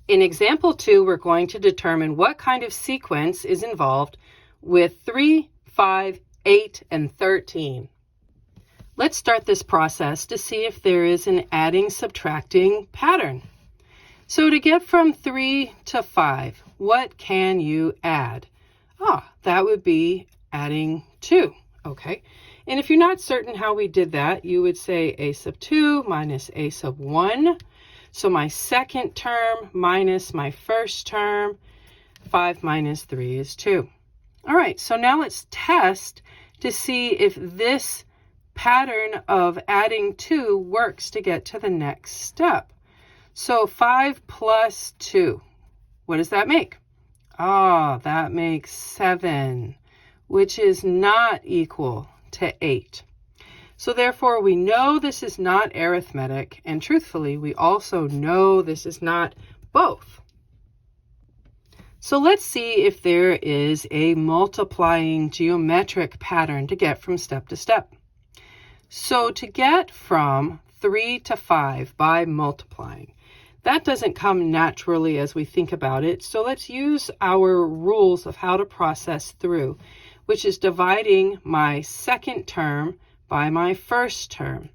In example 2, we're going to determine what kind of sequence is involved with 3, 5, 8, and 13. Let's start this process to see if there is an adding-subtracting pattern. So to get from 3 to 5, what can you add? That would be adding 2, okay? And if you're not certain how we did that, you would say a sub 2 minus a sub 1. So my second term minus my first term, 5 minus 3 is 2. All right, so now let's test to see if this pattern of adding 2 works to get to the next step. So 5 plus 2, what does that make? That makes 7, which is not equal to 8. So therefore, we know this is not arithmetic, and truthfully, we also know this is not both. So let's see if there is a multiplying geometric pattern to get from step to step. So to get from 3 to 5 by multiplying, that doesn't come naturally as we think about it. So let's use our rules of how to process through, which is dividing my second term by my first term.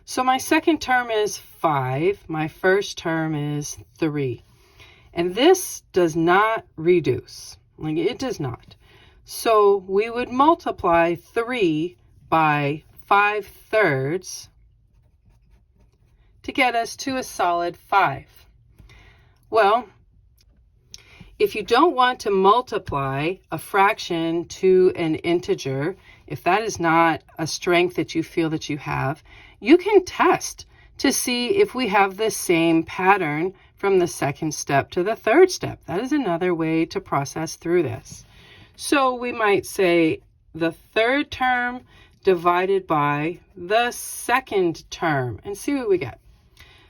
So my second term is 5, my first term is 3. And this does not reduce, like it does not. So we would multiply 3 by 5/3 to get us to a solid 5. Well, if you don't want to multiply a fraction to an integer, if that is not a strength that you feel that you have, you can test to see if we have the same pattern from the second step to the third step. That is another way to process through this. So we might say the third term divided by the second term and see what we get.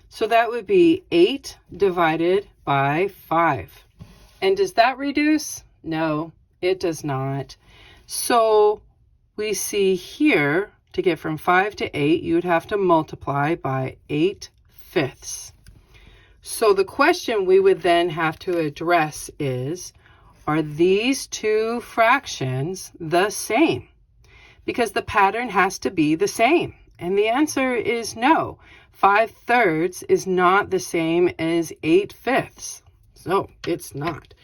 So that would be 8 divided by 5. And does that reduce? No, it does not. So we see here, to get from 5 to 8, you would have to multiply by 8/5. So the question we would then have to address is, are these two fractions the same? Because the pattern has to be the same. And the answer is no. 5/3 is not the same as 8/5. So it's not,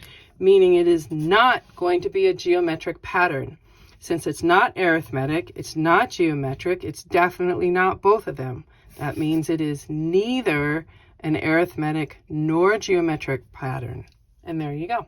meaning it is not going to be a geometric pattern. Since it's not arithmetic, it's not geometric, it's definitely not both of them. That means it is neither an arithmetic nor geometric pattern. And there you go.